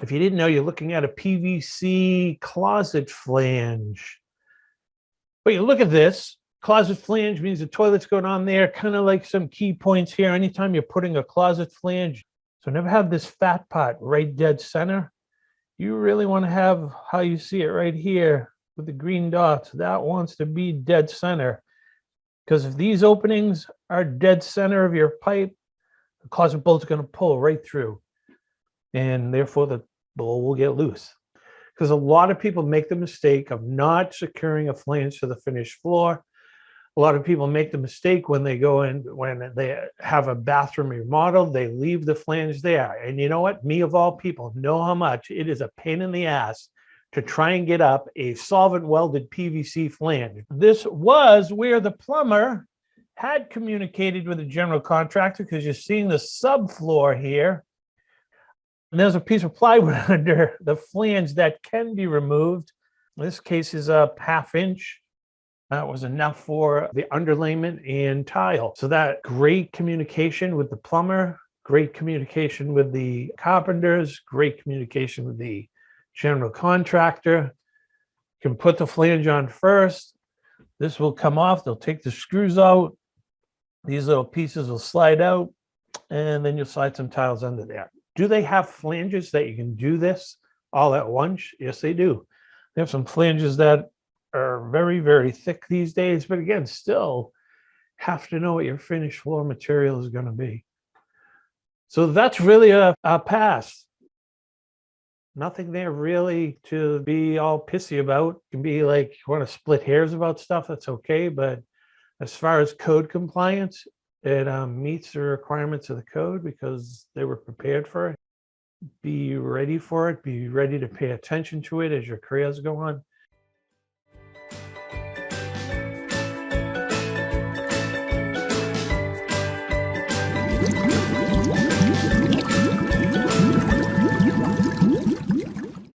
If you didn't know, you're looking at a PVC closet flange. But you look at this, closet flange means the toilet's going on there, kind of like some key points here. Anytime you're putting a closet flange, so never have this fat part right dead center. You really want to have how you see it right here with the green dots. That wants to be dead center. Because if these openings are dead center of your pipe, the closet bolt's going to pull right through. And therefore the bowl will get loose. Because a lot of people make the mistake of not securing a flange to the finished floor. A lot of people make the mistake when they go in, when they have a bathroom remodeled, they leave the flange there. And you know what? Me of all people know how much it is a pain in the ass to try and get up a solvent welded PVC flange. This was where the plumber had communicated with the general contractor, because you're seeing the subfloor here. And there's a piece of plywood under the flange that can be removed. In this case is a ½ inch. That was enough for the underlayment and tile. So that great communication with the plumber, great communication with the carpenters, great communication with the general contractor. You can put the flange on first. This will come off. They'll take the screws out. These little pieces will slide out, and then you'll slide some tiles under there. Do they have flanges that you can do this all at once? Yes, they do. They have some flanges that are very, very thick these days, but again, still have to know what your finished floor material is going to be. So that's really a pass. Nothing there really to be all pissy about. It can be like you want to split hairs about stuff, that's okay. But as far as code compliance, it meets the requirements of the code because they were prepared for it. Be ready for it. Be ready to pay attention to it as your careers go on.